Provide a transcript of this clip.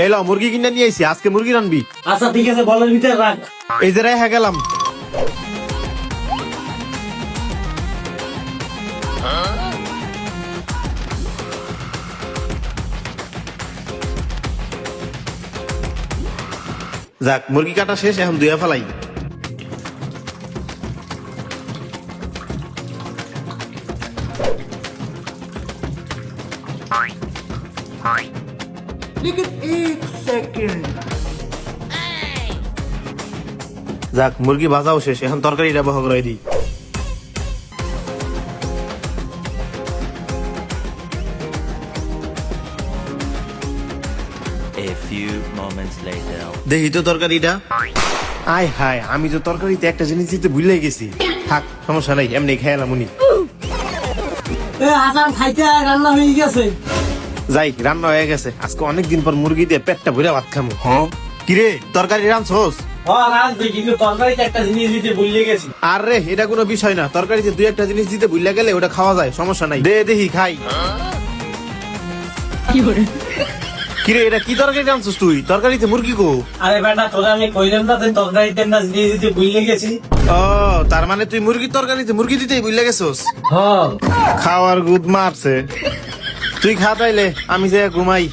এলো মুরগি কিনে নিয়ে আইছি, আজকে মুরগি রানবি। আচ্ছা ঠিক আছে, বলের ভিতরে রাখ। এই যে রেখে গেলাম। যাক, মুরগি কাটা শেষ, এখন ধুয়ে ফেলাই। যাক, মুরগি ভাজাও শেষ, এখন তরকারিটা বহ করে দিই। A few moments later. দেখি তো তরকারিটা। আয় হায়, আমি তো তরকারিতে একটা জিনিস দিতে ভুলে গেছি। থাক, সমস্যা নাই, এমনি খেয়ালাম উনি। হাসান খাইতে আয়, রান্না হয়ে গেছে। যাই, রান্না হয়ে গেছে। আজকে অনেকদিন পর মুরগি দিয়ে পেটটা ভরে ভাত খামো। কিরে, তরকারি রাঁধছস? রাঁধবি, কিন্তু তরকারিতে একটা জিনিস দিতে ভুলে গেছি। আরে এটা কোনো বিষয় না, তরকারিতে দুই একটা জিনিস দিতে ভুলে গেলে ওটা খাওয়া যায়, সমস্যা নাই। দে দেখি খাই। কিরে, এটা কি তরকারি রাঁধছস তুই? তরকারিতে মুরগি গো। আরে বেটা, তোরা আমি কইলাম না তরকারিতে একটা জিনিস দিতে ভুলে গেছি। ও, তার মানে তুই মুরগির তরকারিতে মুরগি দিতেই ভুলে গেছস। হ্যাঁ, খাওয়ার গুদ মারছে। তুই খা তাইলে, আমি যে ঘুমাই।